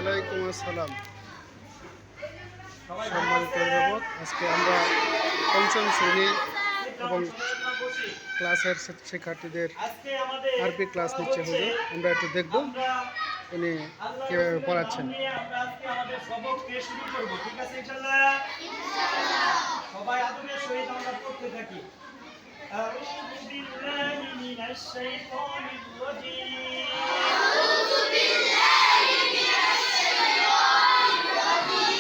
ওয়ালাইকুম আসসালাম। সম্মানিত অভিভাবক, আজকে আমরা পঞ্চম শ্রেণী এবং ক্লাসের শিক্ষার্থীদের আরবি ক্লাস নিচ্ছে হুজুর। আমরা একটু দেখব উনি কিভাবে পড়াচ্ছেন। সবাই আদবের সহিত আমরা পড়তে থাকি। আউযু বিল্লাহি মিনাশ শাইতানির রাজীম। আউযু বিল্লাহি মিনাশ শাইতানির রাজীম।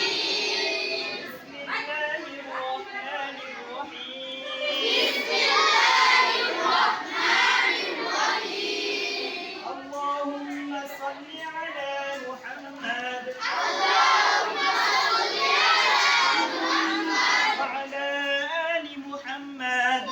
বিসমিল্লাহির রাহমানির রাহিম। বিসমিল্লাহির রাহমানির রাহিম। আল্লাহুম্মা সাল্লি আলা মুহাম্মাদ। আল্লাহুম্মা সাল্লি আলা মুহাম্মাদ ওয়া আলা আলি মুহাম্মাদ।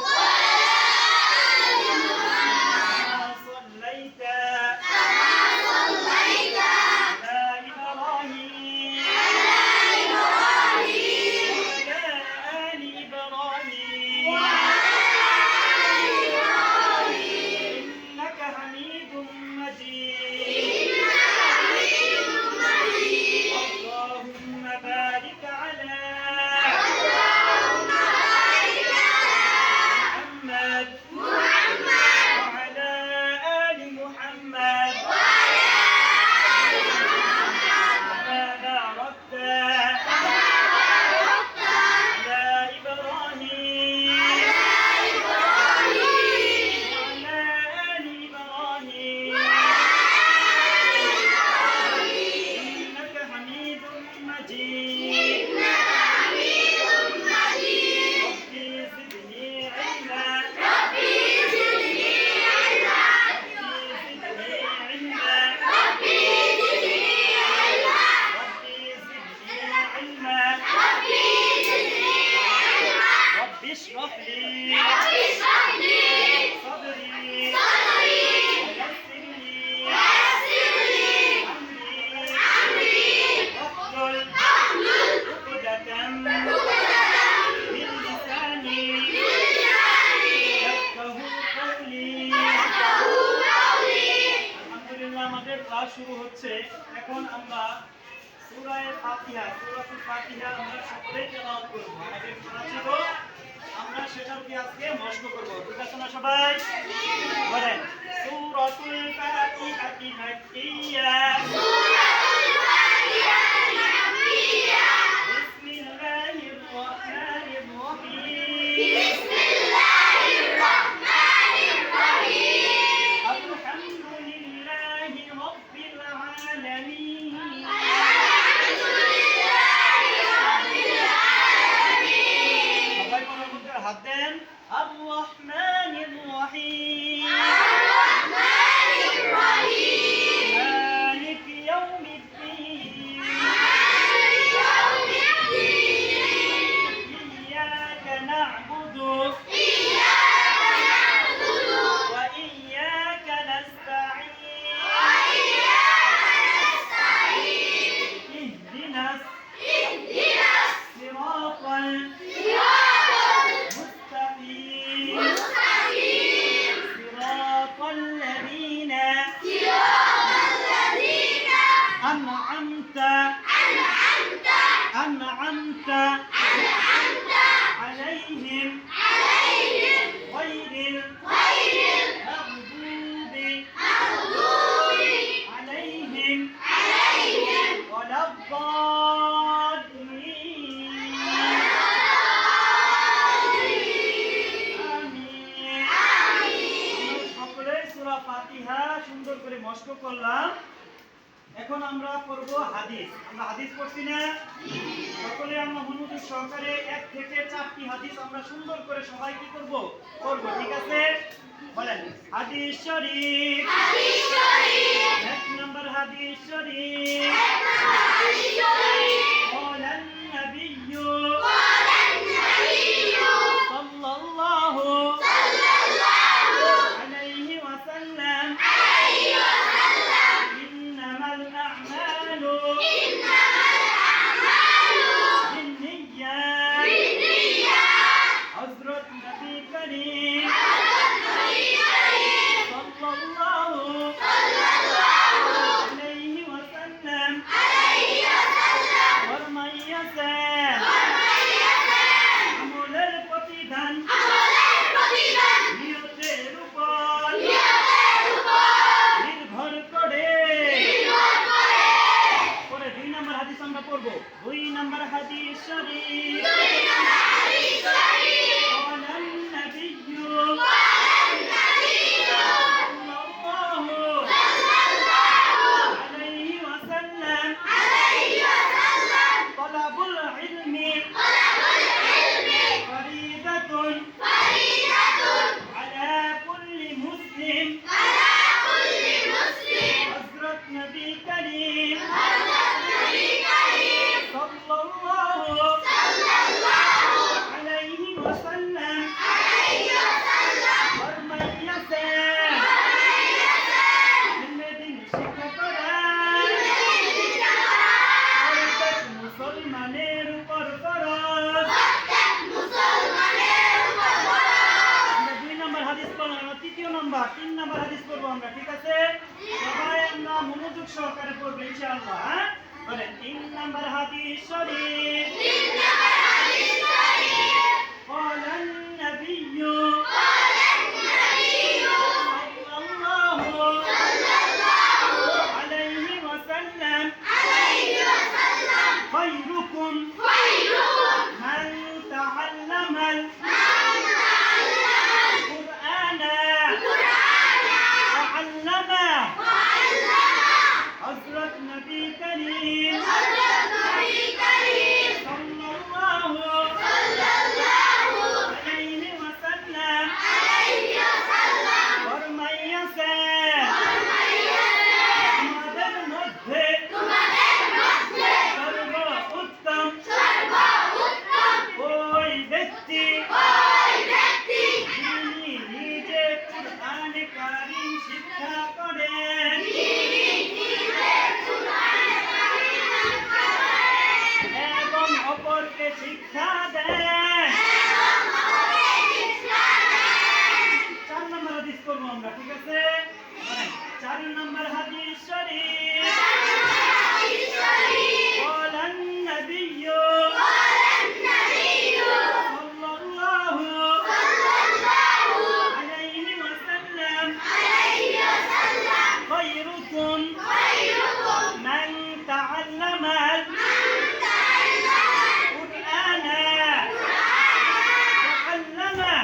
শুরু হচ্ছে। এখন আমরা সূরা ফাতিহা, সূরাতুল ফাতিহা আমরা সকলেই তেলাওয়াত করব। আমাদের শোনা ছিল, আমরা সেটাকে আজকে মশক করব। ঠিক আছে না সবাই? বলেন সূরাতুল ফাতিহাতি মাক্কিয়া। সূরাতুল ফাতিহাতি মাক্কিয়া। বিসমিল্লাহির রাহমানির রাহিম। বিসমিল্লাহির রাহমানির রাহিম। হাত দেন। আর-রহমানির রহিম। আর-রহমানির রহিম। মালিক ইয়াউমিদ্দিন। মালিক ইয়াউমিদ্দিন। ইয়্যাকা না'বুদু। ইয়্যাকা না'বুদু। ওয়া ইয়্যাকা নাস্তাঈন। ওয়া ইয়্যাকা নাস্তাঈন। ইহদিনাস সিরাতাল أنعمت عليهم غير المغضوب عليهم ولا الضالين آمين। সকলে সূরা ফাতিহা সুন্দর করে মশক করলাম। এখন আমরা পড়ব হাদিস। আমরা হাদিস পড়ছি না? সকলে আমরা মনোযোগ সহকারে 1 থেকে 4টি হাদিস আমরা সুন্দর করে সবাই কি করব? পড়ব। ঠিক আছে? বলেন হাদিস শরীফ। হাদিস শরীফ। 1 নাম্বার হাদিস শরীফ। 1 নাম্বার হাদিস শরীফ। قال النبي صلى الله عليه وسلم إنما الأعمال بالنيات. حضرة نبي كريم صلى الله কারীম সাল্লাল্লাহু আলাইহি ওয়াসাল্লাম ফরমাইয়াছেন দিন শিক্ষা করা প্রত্যেক মুসলমানের উপর ফরজ। আমরা 2 নম্বর হাদিস পড়লাম, তৃতীয় নম্বর 3 নম্বর হাদিস পড়বো আমরা, ঠিক আছে? সবাই আমরা মনোযোগ সহকারে পড়বো ইনশাআল্লাহ। হ্যাঁ বলেন 3 নম্বর হাদিস শরীফ। قال النبي صلى الله عليه وسلم خيركم من تعلم القرآن وعلمه। حضرت نبی کریم صلی اللہ علیہ وسلم ফরমাইয়াছেন তোমাদের মধ্যে সর্বোত্তম ওই ব্যক্তি যিনি নিজে কুরআনে কারীম শিক্ষা করেন এবং অপরকে শিক্ষা দেন। 4 নম্বর হাদিস করবো আমরা, ঠিক আছে? 4 নম্বর হাদিস শরীফ। قال النبي صلى الله عليه وسلم خيركم من تعلم القرآن وعلمه।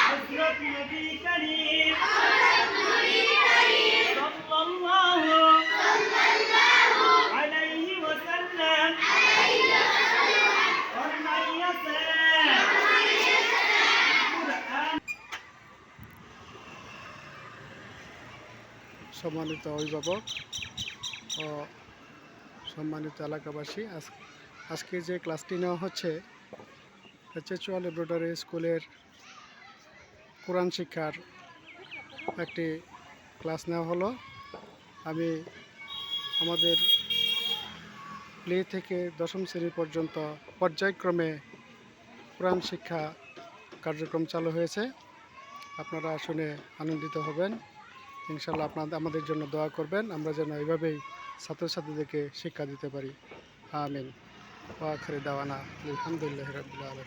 حضرت نبی کریم صلی اللہ علیہ وسلم ফরমাইয়াছেন কুরআন। সম্মানিত অভিভাবক ও সম্মানিত এলাকাবাসী, আজকে যে ক্লাসটি নেওয়া হচ্ছে চেচুয়া ল্যাবরেটরি স্কুলের কোরআন শিক্ষার একটি ক্লাস নেওয়া হলো। আমি আমাদের প্লে থেকে 10ম শ্রেণী পর্যন্ত পর্যায়ক্রমে কোরআন শিক্ষা কার্যক্রম চালু হয়েছে। আপনারা শুনে আনন্দিত হবেন। ইনশাআল্লাহ আপনারা আমাদের জন্য দোয়া করবেন, আমরা যেন এইভাবেই ছাত্রছাত্রীদেরকে শিক্ষা দিতে পারি। আমিন। ওয়া আখিরু দাওয়ানা আলহামদুলিল্লাহি রাব্বিল আলামিন।